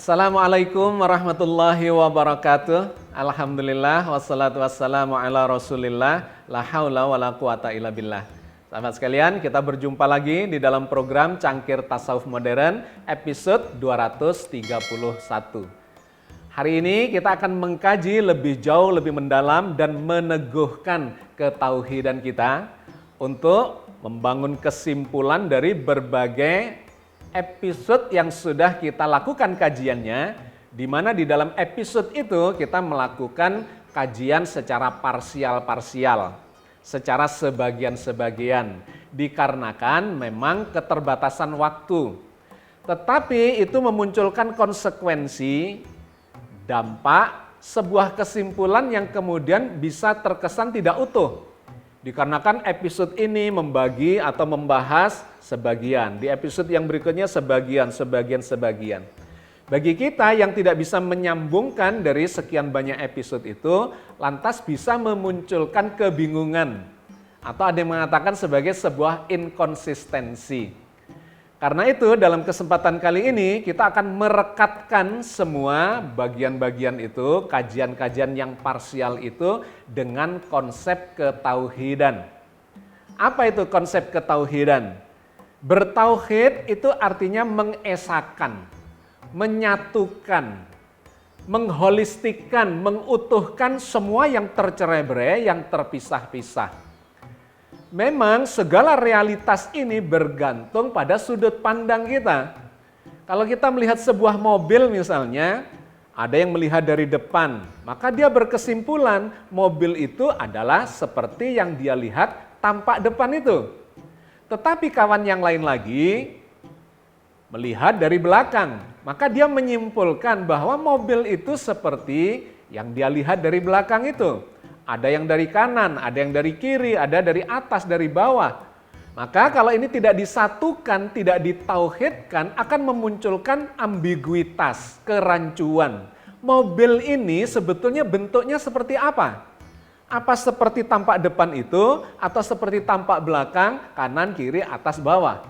Assalamualaikum warahmatullahi wabarakatuh. Alhamdulillah wassalatu wassalamu ala rasulillah. La haula wa la quwata illa billah. Sahabat sekalian, kita berjumpa lagi di dalam program Cangkir Tasawuf Modern episode 231. Hari ini kita akan mengkaji lebih jauh, lebih mendalam dan meneguhkan ketauhidan kita untuk membangun kesimpulan dari berbagai episode yang sudah kita lakukan kajiannya, di mana di dalam episode itu kita melakukan kajian secara parsial-parsial, secara sebagian-sebagian, dikarenakan memang keterbatasan waktu. Tetapi itu memunculkan konsekuensi, dampak, sebuah kesimpulan yang kemudian bisa terkesan tidak utuh. Dikarenakan episode ini membagi atau membahas sebagian, di episode yang berikutnya sebagian. Bagi kita yang tidak bisa menyambungkan dari sekian banyak episode itu, lantas bisa memunculkan kebingungan. Atau ada yang mengatakan sebagai sebuah inkonsistensi. Karena itu dalam kesempatan kali ini kita akan merekatkan semua bagian-bagian itu, kajian-kajian yang parsial itu dengan konsep ketauhidan. Apa itu konsep ketauhidan? Bertauhid itu artinya mengesakan, menyatukan, mengholistikan, mengutuhkan semua yang tercerai-berai, yang terpisah-pisah. Memang segala realitas ini bergantung pada sudut pandang kita. Kalau kita melihat sebuah mobil misalnya, ada yang melihat dari depan, maka dia berkesimpulan mobil itu adalah seperti yang dia lihat tampak depan itu. Tetapi kawan yang lain lagi melihat dari belakang, maka dia menyimpulkan bahwa mobil itu seperti yang dia lihat dari belakang itu. Ada yang dari kanan, ada yang dari kiri, ada dari atas, dari bawah. Maka kalau ini tidak disatukan, tidak ditauhidkan, akan memunculkan ambiguitas, kerancuan. Mobil ini sebetulnya bentuknya seperti apa? Apa seperti tampak depan itu, atau seperti tampak belakang, kanan, kiri, atas, bawah?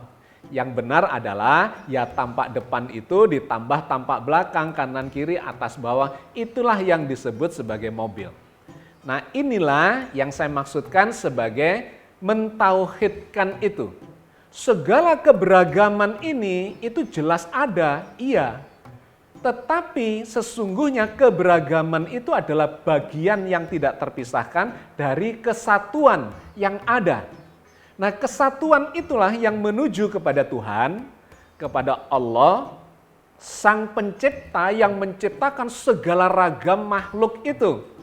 Yang benar adalah ya tampak depan itu ditambah tampak belakang, kanan, kiri, atas, bawah. Itulah yang disebut sebagai mobil. Nah, inilah yang saya maksudkan sebagai mentauhidkan itu. Segala keberagaman ini itu jelas ada, iya. Tetapi sesungguhnya keberagaman itu adalah bagian yang tidak terpisahkan dari kesatuan yang ada. Nah, kesatuan itulah yang menuju kepada Tuhan, kepada Allah, Sang Pencipta yang menciptakan segala ragam makhluk itu.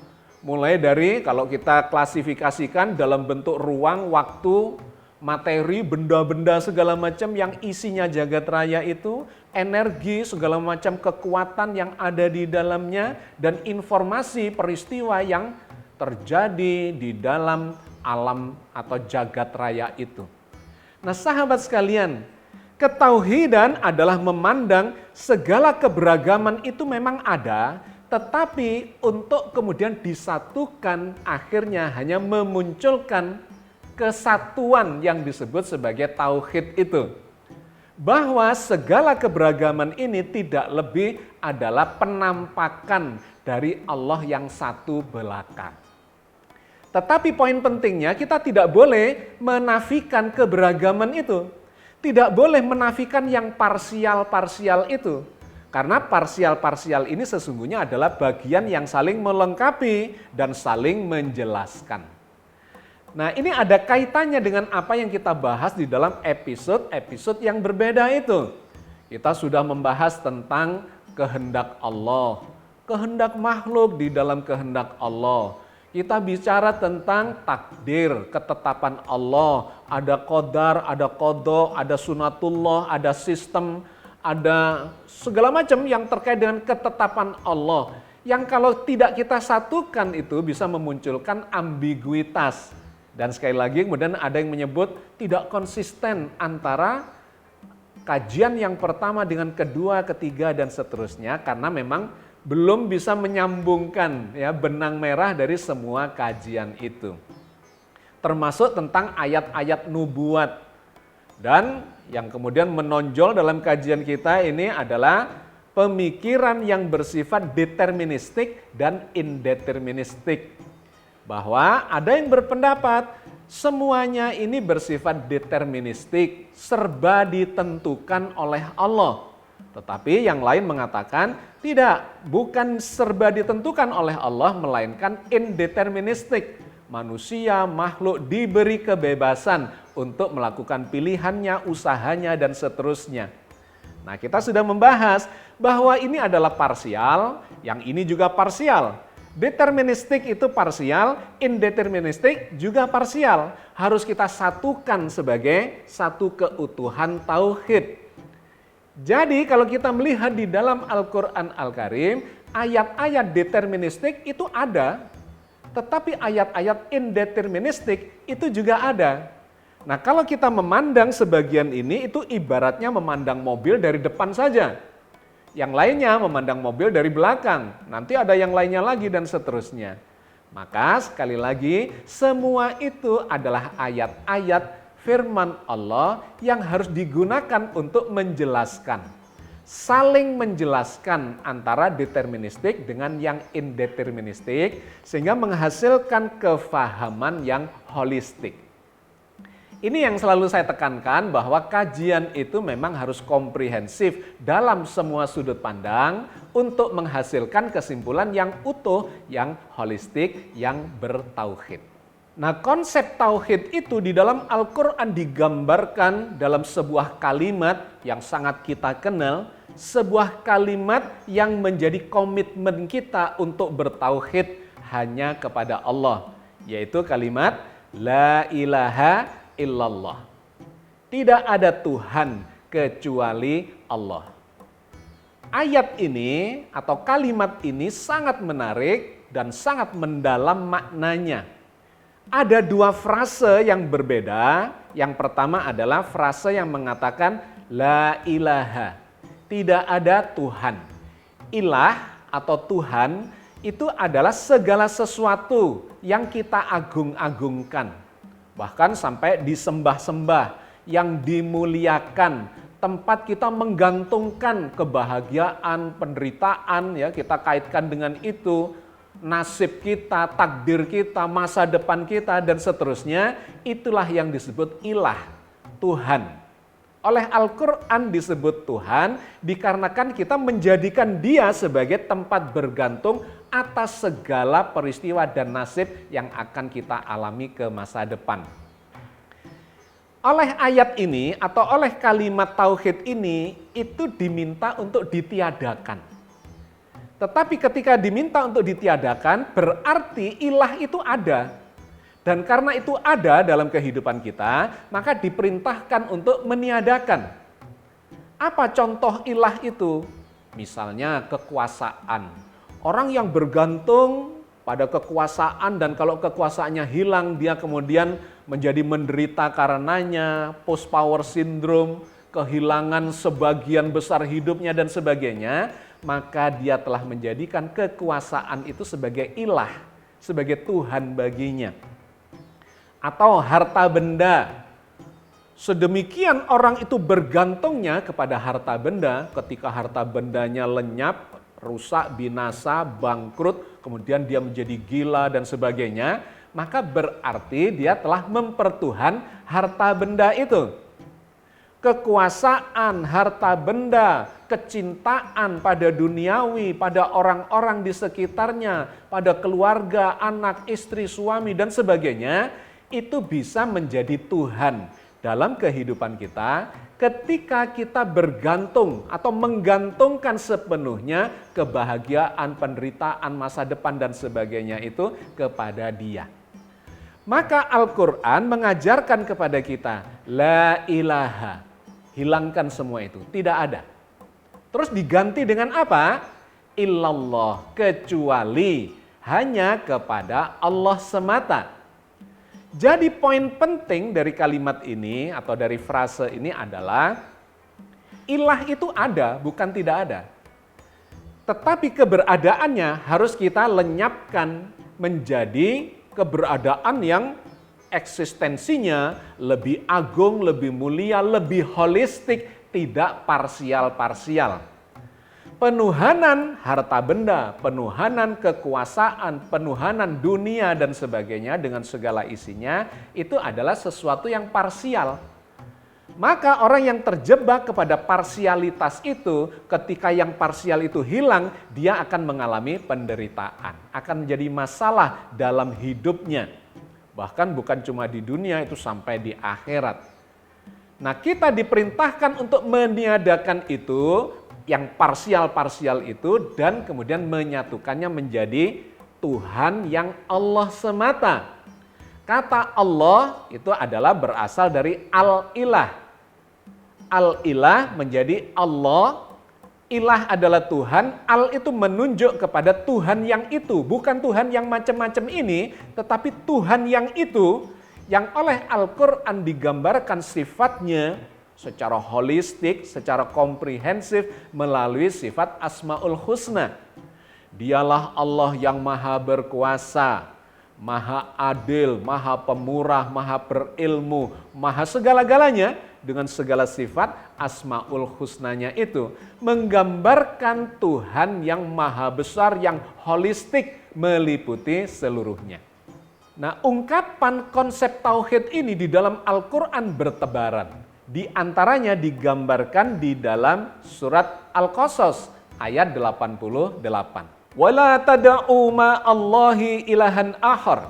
Mulai dari kalau kita klasifikasikan dalam bentuk ruang, waktu, materi, benda-benda segala macam yang isinya jagat raya itu, energi, segala macam kekuatan yang ada di dalamnya, dan informasi peristiwa yang terjadi di dalam alam atau jagat raya itu. Nah, sahabat sekalian, ketauhidan adalah memandang segala keberagaman itu memang ada, tetapi untuk kemudian disatukan akhirnya hanya memunculkan kesatuan yang disebut sebagai tauhid itu. Bahwa segala keberagaman ini tidak lebih adalah penampakan dari Allah yang satu belaka. Tetapi poin pentingnya kita tidak boleh menafikan keberagaman itu. Tidak boleh menafikan yang parsial-parsial itu. Karena parsial-parsial ini sesungguhnya adalah bagian yang saling melengkapi dan saling menjelaskan. Nah, ini ada kaitannya dengan apa yang kita bahas di dalam episode-episode yang berbeda itu. Kita sudah membahas tentang kehendak Allah, kehendak makhluk di dalam kehendak Allah. Kita bicara tentang takdir, ketetapan Allah, ada qadar, ada qada, ada sunatullah, ada sistem, ada segala macam yang terkait dengan ketetapan Allah. Yang kalau tidak kita satukan itu bisa memunculkan ambiguitas. Dan sekali lagi kemudian ada yang menyebut tidak konsisten antara kajian yang pertama dengan kedua, ketiga, dan seterusnya. Karena memang belum bisa menyambungkan ya benang merah dari semua kajian itu. Termasuk tentang ayat-ayat nubuat. Dan yang kemudian menonjol dalam kajian kita ini adalah pemikiran yang bersifat deterministik dan indeterministik. Bahwa ada yang berpendapat semuanya ini bersifat deterministik, serba ditentukan oleh Allah. Tetapi yang lain mengatakan tidak, bukan serba ditentukan oleh Allah, melainkan indeterministik. Manusia, makhluk diberi kebebasan untuk melakukan pilihannya, usahanya, dan seterusnya. Nah, kita sudah membahas bahwa ini adalah parsial, yang ini juga parsial. Deterministik itu parsial, indeterministik juga parsial. Harus kita satukan sebagai satu keutuhan tauhid. Jadi kalau kita melihat di dalam Al-Quran Al-Karim, ayat-ayat deterministik itu ada, tetapi ayat-ayat indeterministik itu juga ada. Nah, kalau kita memandang sebagian ini, itu ibaratnya memandang mobil dari depan saja. Yang lainnya memandang mobil dari belakang, nanti ada yang lainnya lagi dan seterusnya. Maka sekali lagi, semua itu adalah ayat-ayat firman Allah yang harus digunakan untuk menjelaskan. Saling menjelaskan antara deterministik dengan yang indeterministik sehingga menghasilkan kefahaman yang holistik. Ini yang selalu saya tekankan bahwa kajian itu memang harus komprehensif dalam semua sudut pandang untuk menghasilkan kesimpulan yang utuh, yang holistik, yang bertauhid. Nah, konsep tauhid itu di dalam Al-Quran digambarkan dalam sebuah kalimat yang sangat kita kenal, sebuah kalimat yang menjadi komitmen kita untuk bertauhid hanya kepada Allah, yaitu kalimat La ilaha illallah. Tidak ada Tuhan kecuali Allah. Ayat ini atau kalimat ini sangat menarik dan sangat mendalam maknanya. Ada dua frase yang berbeda. Yang pertama adalah frase yang mengatakan La ilaha. Tidak ada Tuhan. Ilah atau Tuhan itu adalah segala sesuatu yang kita agung-agungkan. Bahkan sampai disembah-sembah, yang dimuliakan, tempat kita menggantungkan kebahagiaan, penderitaan, ya kita kaitkan dengan itu, nasib kita, takdir kita, masa depan kita, dan seterusnya, itulah yang disebut ilah, Tuhan. Oleh Al-Quran disebut Tuhan dikarenakan kita menjadikan dia sebagai tempat bergantung atas segala peristiwa dan nasib yang akan kita alami ke masa depan. Oleh ayat ini atau oleh kalimat tauhid ini itu diminta untuk ditiadakan. Tetapi ketika diminta untuk ditiadakan berarti ilah itu ada. Dan karena itu ada dalam kehidupan kita, maka diperintahkan untuk meniadakan. Apa contoh ilah itu? Misalnya kekuasaan. Orang yang bergantung pada kekuasaan dan kalau kekuasaannya hilang, dia kemudian menjadi menderita karenanya, post power syndrome, kehilangan sebagian besar hidupnya dan sebagainya, maka dia telah menjadikan kekuasaan itu sebagai ilah, sebagai Tuhan baginya. Atau harta benda. Sedemikian orang itu bergantungnya kepada harta benda, ketika harta bendanya lenyap, rusak, binasa, bangkrut, kemudian dia menjadi gila dan sebagainya, maka berarti dia telah mempertuhan harta benda itu. Kekuasaan, harta benda, kecintaan pada duniawi, pada orang-orang di sekitarnya, pada keluarga, anak, istri, suami, dan sebagainya, itu bisa menjadi Tuhan, dalam kehidupan kita ketika kita bergantung atau menggantungkan sepenuhnya kebahagiaan, penderitaan, masa depan dan sebagainya itu kepada Dia. Maka Al-Quran mengajarkan kepada kita, la ilaha, hilangkan semua itu, tidak ada. Terus diganti dengan apa? Illallah, kecuali hanya kepada Allah semata. Jadi poin penting dari kalimat ini atau dari frase ini adalah ilah itu ada, bukan tidak ada. Tetapi keberadaannya harus kita lenyapkan menjadi keberadaan yang eksistensinya lebih agung, lebih mulia, lebih holistik, tidak parsial-parsial. Penuhanan harta benda, penuhanan kekuasaan, penuhanan dunia dan sebagainya dengan segala isinya itu adalah sesuatu yang parsial. Maka orang yang terjebak kepada parsialitas itu, ketika yang parsial itu hilang, dia akan mengalami penderitaan, akan menjadi masalah dalam hidupnya. Bahkan bukan cuma di dunia, itu sampai di akhirat. Nah, kita diperintahkan untuk meniadakan itu, yang parsial-parsial itu, dan kemudian menyatukannya menjadi Tuhan yang Allah semata. Kata Allah itu adalah berasal dari al-ilah. Al-ilah menjadi Allah, ilah adalah Tuhan, al itu menunjuk kepada Tuhan yang itu, bukan Tuhan yang macam-macam ini, tetapi Tuhan yang itu, yang oleh Al-Quran digambarkan sifatnya secara holistik, secara komprehensif melalui sifat Asmaul Husna. Dialah Allah yang maha berkuasa, maha adil, maha pemurah, maha berilmu, maha segala-galanya dengan segala sifat Asmaul Husnanya itu menggambarkan Tuhan yang maha besar, yang holistik, meliputi seluruhnya. Nah, ungkapan konsep tauhid ini di dalam Al-Quran bertebaran. Di antaranya digambarkan di dalam surat Al-Qasas ayat 88. Wala tada'u ma'allahi ilahan akhar,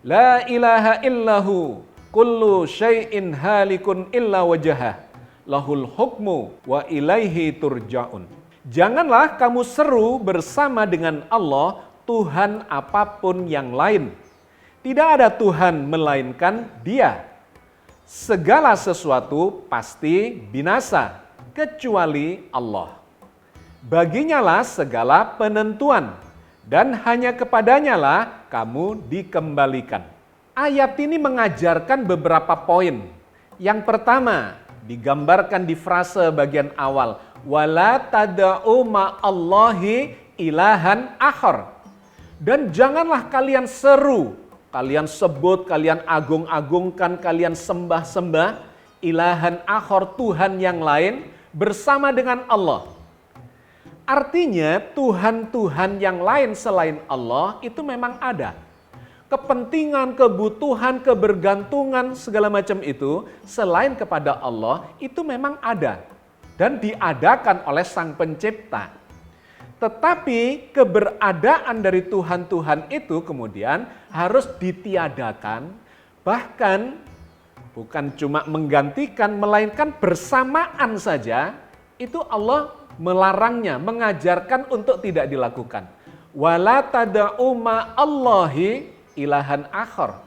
la ilaha illahu, kullu syai'in halikun illa wajhah, lahul hukmu wa ilaihi turja'un. Janganlah kamu seru bersama dengan Allah Tuhan apapun yang lain. Tidak ada Tuhan melainkan Dia. Segala sesuatu pasti binasa kecuali Allah. Baginyalah segala penentuan dan hanya kepadanyalah kamu dikembalikan. Ayat ini mengajarkan beberapa poin. Yang pertama, digambarkan di frase bagian awal, wala tada'u ma'allahi ilahan akhar. Dan janganlah kalian seru, kalian sebut, kalian agung-agungkan, kalian sembah-sembah ilahan akhar, Tuhan yang lain bersama dengan Allah. Artinya Tuhan-Tuhan yang lain selain Allah itu memang ada. Kepentingan, kebutuhan, kebergantungan segala macam itu selain kepada Allah itu memang ada dan diadakan oleh Sang Pencipta. Tetapi keberadaan dari Tuhan-Tuhan itu kemudian harus ditiadakan, bahkan bukan cuma menggantikan melainkan bersamaan saja itu Allah melarangnya, mengajarkan untuk tidak dilakukan. Wala tada'u ma'allahi ilahan akhar.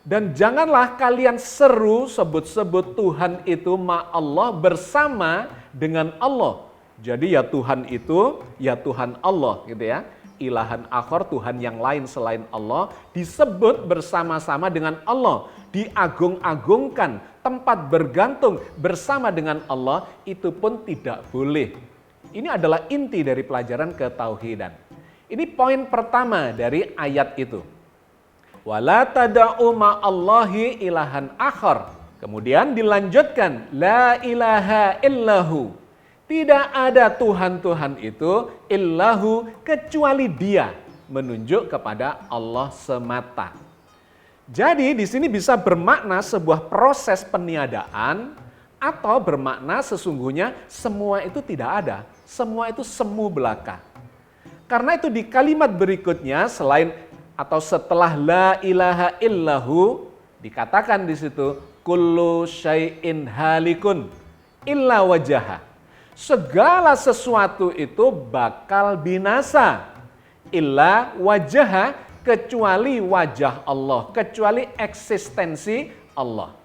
Dan janganlah kalian seru sebut-sebut Tuhan itu ma'allah bersama dengan Allah. Jadi ya Tuhan itu, ya Tuhan Allah gitu ya. Ilahan akhar, Tuhan yang lain selain Allah disebut bersama-sama dengan Allah. Diagung-agungkan, tempat bergantung bersama dengan Allah itu pun tidak boleh. Ini adalah inti dari pelajaran ketauhidan. Ini poin pertama dari ayat itu. Wala tada'u ma'allahi ilahan akhar. Kemudian dilanjutkan, la ilaha illahu. Tidak ada Tuhan-Tuhan itu illahu kecuali Dia, menunjuk kepada Allah semata. Jadi di sini bisa bermakna sebuah proses peniadaan atau bermakna sesungguhnya semua itu tidak ada. Semua itu semu belaka. Karena itu di kalimat berikutnya selain atau setelah la ilaha illahu dikatakan di situ kullu syai'in halikun illa wajaha. Segala sesuatu itu bakal binasa illa wajaha, kecuali wajah Allah, kecuali eksistensi Allah.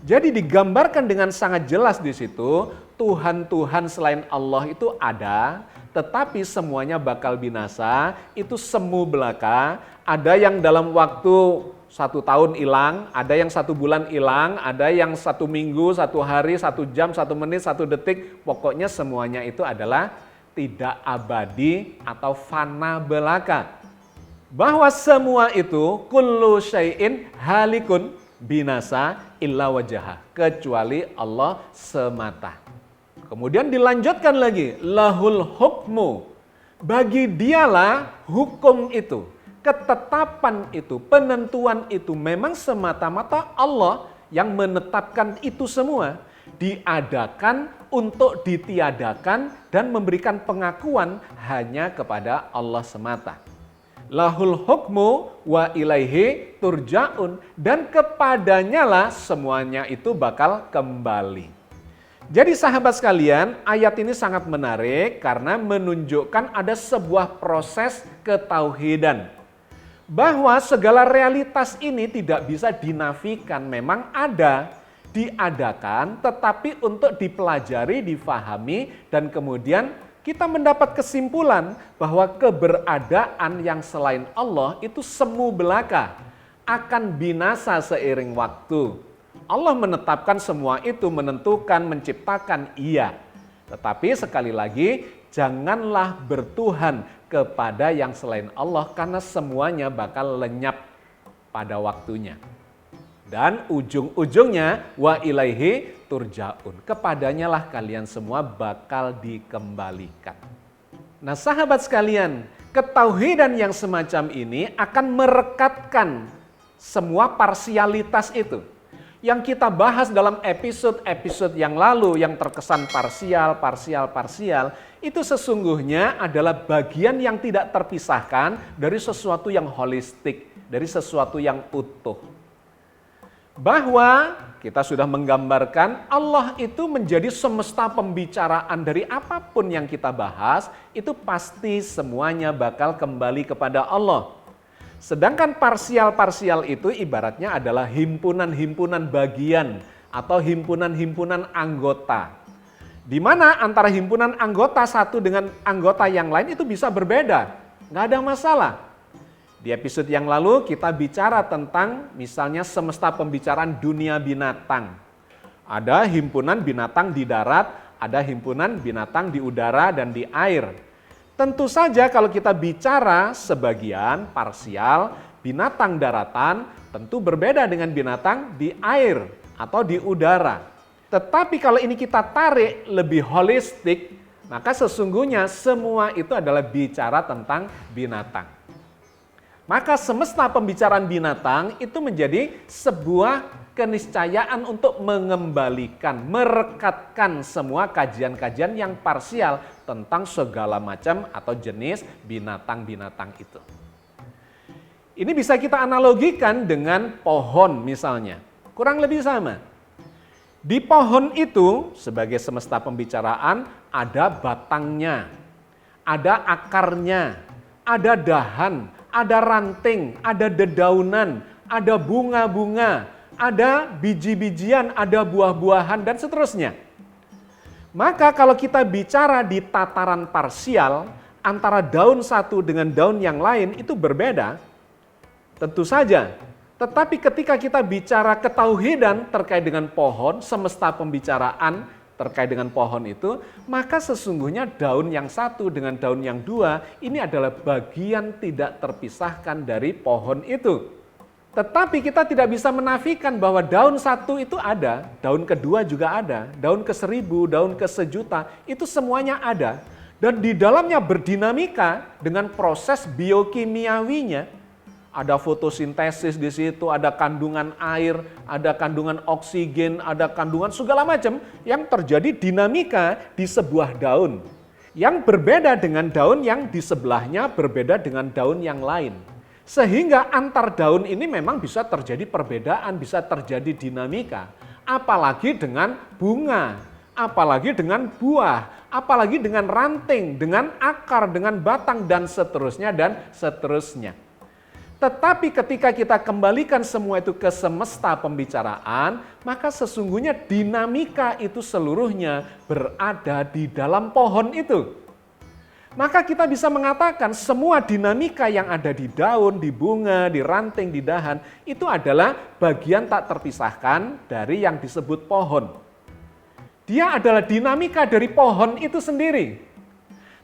Jadi digambarkan dengan sangat jelas di situ, Tuhan-Tuhan selain Allah itu ada, tetapi semuanya bakal binasa, itu semu belaka. Ada yang dalam waktu 1 tahun hilang, ada yang 1 bulan hilang, ada yang 1 minggu, 1 hari, 1 jam, 1 menit, 1 detik. Pokoknya semuanya itu adalah tidak abadi atau fana belaka. Bahwa semua itu kullu syai'in halikun, binasa illa wajaha, kecuali Allah semata. Kemudian dilanjutkan lagi, lahul hukmu, bagi dialah hukum itu, ketetapan itu, penentuan itu memang semata-mata Allah yang menetapkan itu semua, diadakan untuk ditiadakan dan memberikan pengakuan hanya kepada Allah semata. Lahul hukmu wa ilaihi turja'un, dan kepadanya lah semuanya itu bakal kembali. Jadi sahabat sekalian, ayat ini sangat menarik karena menunjukkan ada sebuah proses ketauhidan. Bahwa segala realitas ini tidak bisa dinafikan, memang ada, diadakan, tetapi untuk dipelajari, difahami, dan kemudian kita mendapat kesimpulan bahwa keberadaan yang selain Allah itu semu belaka, akan binasa seiring waktu. Allah menetapkan semua itu, menentukan, menciptakan, iya. Tetapi sekali lagi, janganlah bertuhan kepada yang selain Allah karena semuanya bakal lenyap pada waktunya. Dan ujung-ujungnya wa ilaihi turja'un, kepadanya lah kalian semua bakal dikembalikan. Nah sahabat sekalian, ketauhidan yang semacam ini akan merekatkan semua parsialitas itu. Yang kita bahas dalam episode-episode yang lalu yang terkesan parsial, itu sesungguhnya adalah bagian yang tidak terpisahkan dari sesuatu yang holistik, dari sesuatu yang utuh. Bahwa kita sudah menggambarkan Allah itu menjadi semesta pembicaraan, dari apapun yang kita bahas, itu pasti semuanya bakal kembali kepada Allah. Sedangkan parsial-parsial itu ibaratnya adalah himpunan-himpunan bagian atau himpunan-himpunan anggota. Di mana antara himpunan anggota satu dengan anggota yang lain itu bisa berbeda, nggak ada masalah. Di episode yang lalu kita bicara tentang misalnya semesta pembicaraan dunia binatang. Ada himpunan binatang di darat, ada himpunan binatang di udara dan di air. Tentu saja kalau kita bicara sebagian parsial, binatang daratan tentu berbeda dengan binatang di air atau di udara. Tetapi kalau ini kita tarik lebih holistik, maka sesungguhnya semua itu adalah bicara tentang binatang. Maka semesta pembicaraan binatang itu menjadi sebuah keniscayaan untuk mengembalikan, merekatkan semua kajian-kajian yang parsial tentang segala macam atau jenis binatang-binatang itu. Ini bisa kita analogikan dengan pohon misalnya, kurang lebih sama. Di pohon itu sebagai semesta pembicaraan ada batangnya, ada akarnya, ada dahan, ada ranting, ada dedaunan, ada bunga-bunga, ada biji-bijian, ada buah-buahan, dan seterusnya. Maka kalau kita bicara di tataran parsial, antara daun satu dengan daun yang lain itu berbeda, tentu saja. Tetapi ketika kita bicara ketauhidan terkait dengan pohon, semesta pembicaraan terkait dengan pohon itu, maka sesungguhnya daun yang satu dengan daun yang dua, ini adalah bagian tidak terpisahkan dari pohon itu. Tetapi kita tidak bisa menafikan bahwa daun satu itu ada, daun kedua juga ada, daun ke-1000, daun ke-1.000.000, itu semuanya ada. Dan di dalamnya berdinamika dengan proses biokimiawinya. Ada fotosintesis di situ, ada kandungan air, ada kandungan oksigen, ada kandungan segala macam yang terjadi dinamika di sebuah daun. Yang berbeda dengan daun yang di sebelahnya, berbeda dengan daun yang lain. Sehingga antar daun ini memang bisa terjadi perbedaan, bisa terjadi dinamika. Apalagi dengan bunga, apalagi dengan buah, apalagi dengan ranting, dengan akar, dengan batang, dan seterusnya, dan seterusnya. Tetapi ketika kita kembalikan semua itu ke semesta pembicaraan, maka sesungguhnya dinamika itu seluruhnya berada di dalam pohon itu. Maka kita bisa mengatakan semua dinamika yang ada di daun, di bunga, di ranting, di dahan, itu adalah bagian tak terpisahkan dari yang disebut pohon. Dia adalah dinamika dari pohon itu sendiri.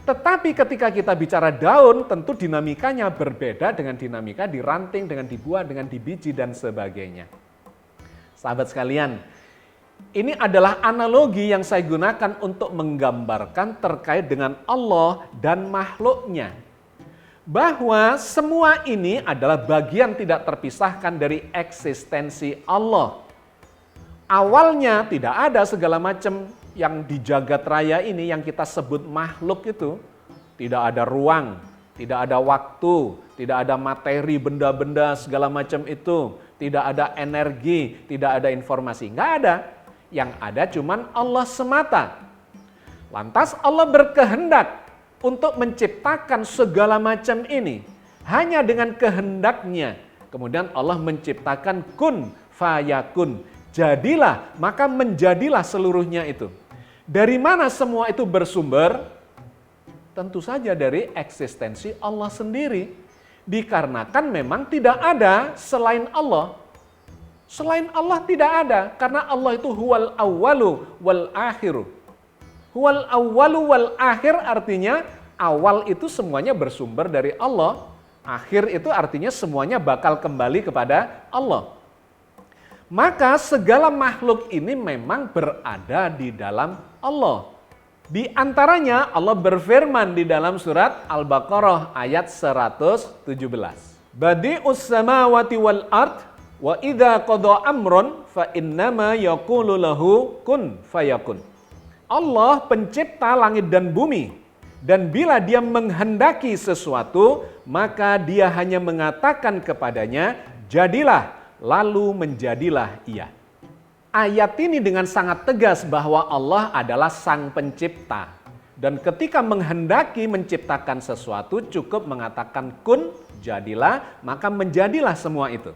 Tetapi ketika kita bicara daun, tentu dinamikanya berbeda dengan dinamika di ranting, dengan di buah, dengan di biji, dan sebagainya. Sahabat sekalian, ini adalah analogi yang saya gunakan untuk menggambarkan terkait dengan Allah dan makhluknya. Bahwa semua ini adalah bagian tidak terpisahkan dari eksistensi Allah. Awalnya tidak ada segala macam yang di jagat raya ini yang kita sebut makhluk itu. Tidak ada ruang, tidak ada waktu, tidak ada materi, benda-benda segala macam itu. Tidak ada energi, tidak ada informasi, nggak ada. Yang ada cuman Allah semata. Lantas Allah berkehendak untuk menciptakan segala macam ini. Hanya dengan kehendaknya. Kemudian Allah menciptakan kun fayakun. Jadilah, maka menjadilah seluruhnya itu. Dari mana semua itu bersumber? Tentu saja dari eksistensi Allah sendiri. Dikarenakan memang tidak ada selain Allah. Selain Allah tidak ada, karena Allah itu huwal awwalu wal akhiru. Huwal awwalu wal akhir artinya awal itu semuanya bersumber dari Allah. Akhir itu artinya semuanya bakal kembali kepada Allah. Maka segala makhluk ini memang berada di dalam Allah. Di antaranya Allah berfirman di dalam surat Al-Baqarah ayat 117. Badi'us samawati wal ard wa idza qada amron fa innama yaqulu lahu kun fayakun. Allah pencipta langit dan bumi, dan bila dia menghendaki sesuatu, maka dia hanya mengatakan kepadanya, jadilah, lalu menjadilah ia. Ayat ini dengan sangat tegas bahwa Allah adalah sang pencipta. Dan ketika menghendaki menciptakan sesuatu, cukup mengatakan kun, jadilah, maka menjadilah semua itu.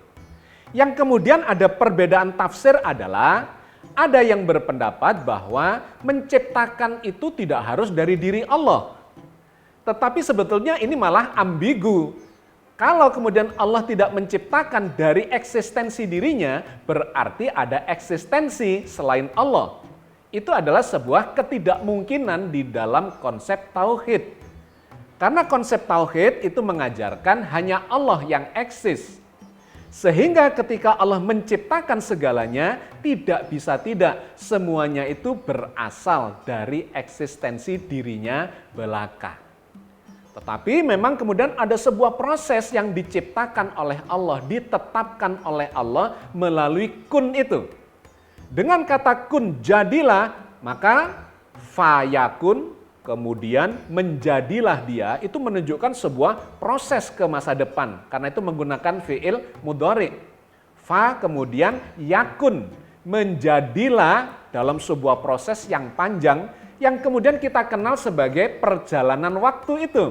Yang kemudian ada perbedaan tafsir adalah ada yang berpendapat bahwa menciptakan itu tidak harus dari diri Allah. Tetapi sebetulnya ini malah ambigu. Kalau kemudian Allah tidak menciptakan dari eksistensi dirinya, berarti ada eksistensi selain Allah. Itu adalah sebuah ketidakmungkinan di dalam konsep tauhid. Karena konsep tauhid itu mengajarkan hanya Allah yang eksis. Sehingga ketika Allah menciptakan segalanya, tidak bisa tidak semuanya itu berasal dari eksistensi dirinya belaka. Tetapi memang kemudian ada sebuah proses yang diciptakan oleh Allah, ditetapkan oleh Allah melalui kun itu. Dengan kata kun jadilah, maka fayakun, kemudian menjadilah dia, itu menunjukkan sebuah proses ke masa depan. Karena itu menggunakan fi'il mudhari. Fa kemudian yakun, menjadilah dalam sebuah proses yang panjang, yang kemudian kita kenal sebagai perjalanan waktu itu.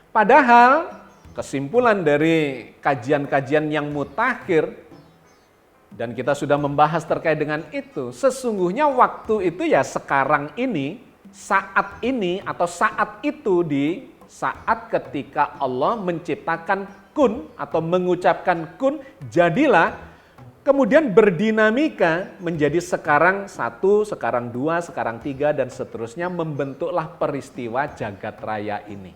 Padahal kesimpulan dari kajian-kajian yang mutakhir, dan kita sudah membahas terkait dengan itu, sesungguhnya waktu itu ya sekarang ini, saat ini atau saat itu di saat ketika Allah menciptakan kun atau mengucapkan kun jadilah, kemudian berdinamika menjadi sekarang satu, sekarang dua, sekarang tiga, dan seterusnya, membentuklah peristiwa jagat raya ini.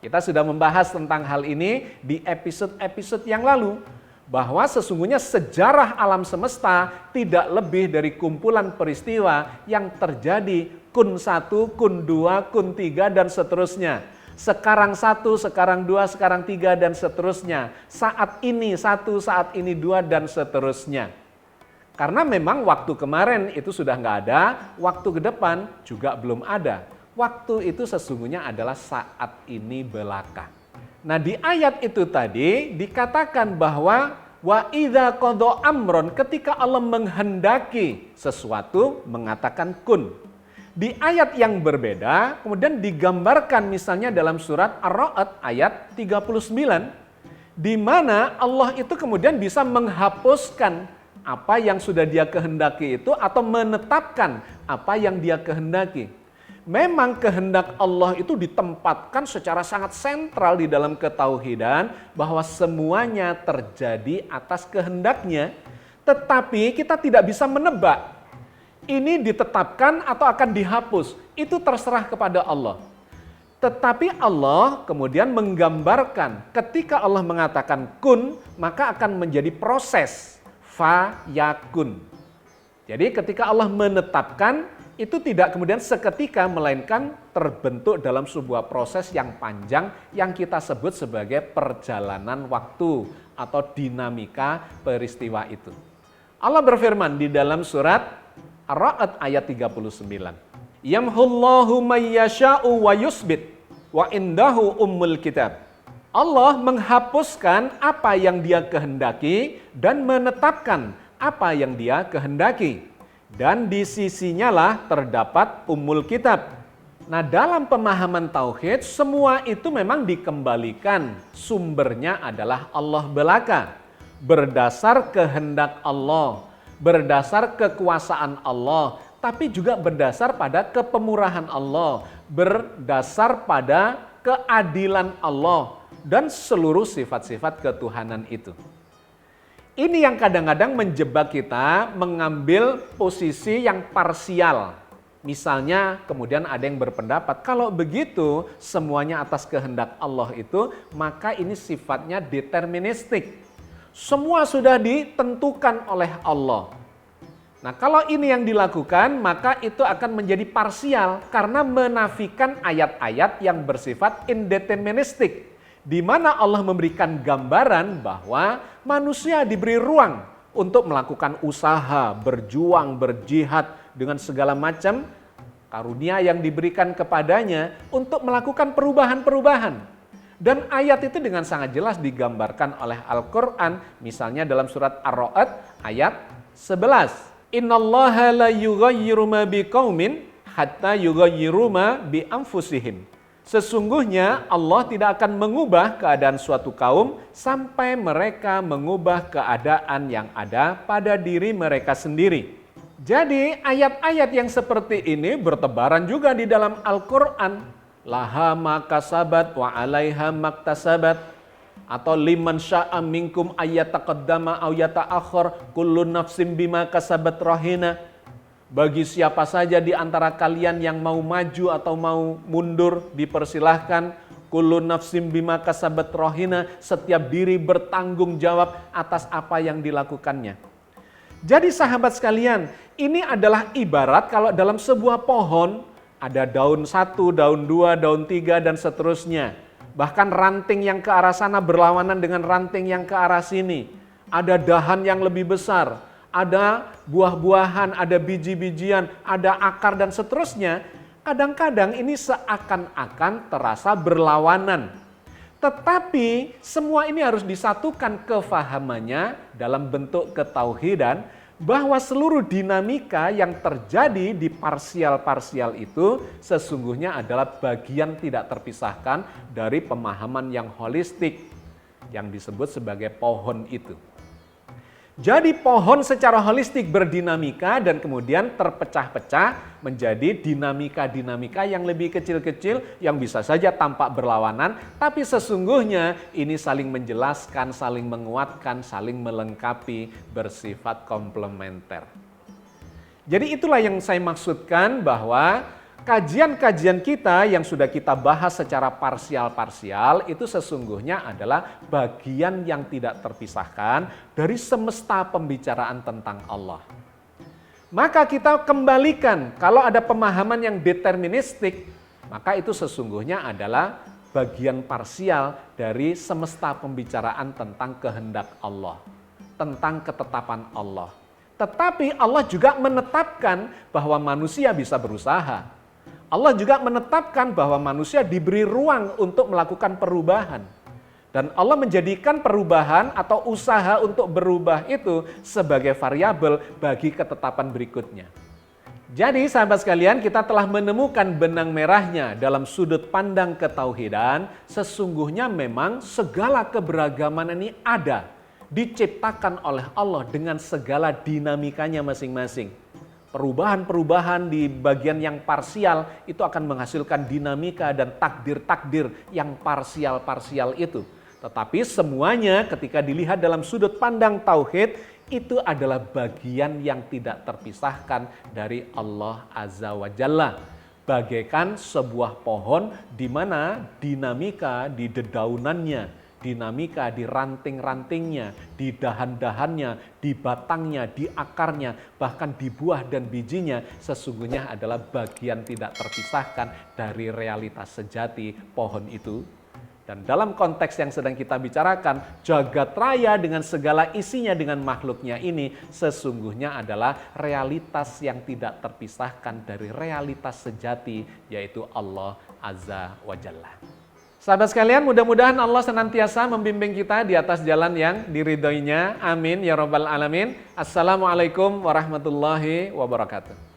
Kita sudah membahas tentang hal ini di episode-episode yang lalu, bahwa sesungguhnya sejarah alam semesta tidak lebih dari kumpulan peristiwa yang terjadi kun 1, kun 2, kun 3, dan seterusnya. Sekarang 1, sekarang 2, sekarang 3, dan seterusnya. Saat ini 1, saat ini 2, dan seterusnya. Karena memang waktu kemarin itu sudah nggak ada, waktu ke depan juga belum ada. Waktu itu sesungguhnya adalah saat ini belaka. Nah, di ayat itu tadi dikatakan bahwa wa idza qadha amron, ketika Allah menghendaki sesuatu mengatakan kun. Di ayat yang berbeda kemudian digambarkan misalnya dalam surat Ar-Ra'd ayat 39 di mana Allah itu kemudian bisa menghapuskan apa yang sudah Dia kehendaki itu atau menetapkan apa yang Dia kehendaki. Memang kehendak Allah itu ditempatkan secara sangat sentral di dalam ketauhidan bahwa semuanya terjadi atas kehendaknya, tetapi kita tidak bisa menebak ini ditetapkan atau akan dihapus, itu terserah kepada Allah. Tetapi Allah kemudian menggambarkan ketika Allah mengatakan kun, maka akan menjadi proses fayakun. Jadi ketika Allah menetapkan, itu tidak kemudian seketika, melainkan terbentuk dalam sebuah proses yang panjang yang kita sebut sebagai perjalanan waktu atau dinamika peristiwa itu. Allah berfirman di dalam surat Ar-Ra'd ayat 39. Yamhullahu mayyasha'u wa yusbit wa indahu ummul kitab. Allah menghapuskan apa yang Dia kehendaki dan menetapkan apa yang Dia kehendaki. Dan di sisinya lah terdapat ummul kitab. Nah, dalam pemahaman tauhid semua itu memang dikembalikan sumbernya adalah Allah belaka. Berdasar kehendak Allah, berdasar kekuasaan Allah, tapi juga berdasar pada kepemurahan Allah, berdasar pada keadilan Allah, dan seluruh sifat-sifat ketuhanan itu. Ini yang kadang-kadang menjebak kita mengambil posisi yang parsial. Misalnya kemudian ada yang berpendapat, kalau begitu semuanya atas kehendak Allah itu, maka ini sifatnya deterministik. Semua sudah ditentukan oleh Allah. Nah, kalau ini yang dilakukan, maka itu akan menjadi parsial karena menafikan ayat-ayat yang bersifat indeterministik, di mana Allah memberikan gambaran bahwa manusia diberi ruang untuk melakukan usaha, berjuang, berjihad dengan segala macam karunia yang diberikan kepadanya untuk melakukan perubahan-perubahan. Dan ayat itu dengan sangat jelas digambarkan oleh Al-Quran, misalnya dalam surat Ar-Ra'd ayat 11. Innallaha la yughayyiru ma biqaumin hatta yughayyiru ma bi anfusihim. Sesungguhnya Allah tidak akan mengubah keadaan suatu kaum sampai mereka mengubah keadaan yang ada pada diri mereka sendiri. Jadi ayat-ayat yang seperti ini bertebaran juga di dalam Al-Quran. Laha makasabat wa alaiha maktasabat, atau liman sya'a minkum ayyataqaddama aw yata'akhir kullu nafsin bima kasabat rahina. Bagi siapa saja di antara kalian yang mau maju atau mau mundur, dipersilahkan. Kullu nafsin bima kasabat rahina, setiap diri bertanggung jawab atas apa yang dilakukannya. Jadi sahabat sekalian, ini adalah ibarat kalau dalam sebuah pohon ada daun 1, daun 2, daun 3, dan seterusnya. Bahkan ranting yang ke arah sana berlawanan dengan ranting yang ke arah sini. Ada dahan yang lebih besar, ada buah-buahan, ada biji-bijian, ada akar, dan seterusnya. Kadang-kadang ini seakan-akan terasa berlawanan. Tetapi semua ini harus disatukan kefahamannya dalam bentuk ketauhidan, bahwa seluruh dinamika yang terjadi di parsial-parsial itu sesungguhnya adalah bagian tidak terpisahkan dari pemahaman yang holistik yang disebut sebagai pohon itu. Jadi pohon secara holistik berdinamika dan kemudian terpecah-pecah menjadi dinamika-dinamika yang lebih kecil-kecil yang bisa saja tampak berlawanan, tapi sesungguhnya ini saling menjelaskan, saling menguatkan, saling melengkapi, bersifat komplementer. Jadi itulah yang saya maksudkan bahwa kajian-kajian kita yang sudah kita bahas secara parsial-parsial itu sesungguhnya adalah bagian yang tidak terpisahkan dari semesta pembicaraan tentang Allah. Maka kita kembalikan, kalau ada pemahaman yang deterministik, maka itu sesungguhnya adalah bagian parsial dari semesta pembicaraan tentang kehendak Allah, tentang ketetapan Allah. Tetapi Allah juga menetapkan bahwa manusia bisa berusaha. Allah juga menetapkan bahwa manusia diberi ruang untuk melakukan perubahan. Dan Allah menjadikan perubahan atau usaha untuk berubah itu sebagai variabel bagi ketetapan berikutnya. Jadi sahabat sekalian, kita telah menemukan benang merahnya dalam sudut pandang ketauhidan. Sesungguhnya memang segala keberagaman ini ada, diciptakan oleh Allah dengan segala dinamikanya masing-masing. Perubahan-perubahan di bagian yang parsial itu akan menghasilkan dinamika dan takdir-takdir yang parsial-parsial itu. Tetapi semuanya ketika dilihat dalam sudut pandang tauhid, itu adalah bagian yang tidak terpisahkan dari Allah Azza wa Jalla. Bagaikan sebuah pohon di mana dinamika di dedaunannya, dinamika di ranting-rantingnya, di dahan-dahannya, di batangnya, di akarnya, bahkan di buah dan bijinya sesungguhnya adalah bagian tidak terpisahkan dari realitas sejati pohon itu. Dan dalam konteks yang sedang kita bicarakan, jagat raya dengan segala isinya dengan makhluknya ini sesungguhnya adalah realitas yang tidak terpisahkan dari realitas sejati, yaitu Allah Azza wa Jalla. Sahabat sekalian, mudah-mudahan Allah senantiasa membimbing kita di atas jalan yang diridhoinya. Amin ya rabbal alamin. Assalamualaikum warahmatullahi wabarakatuh.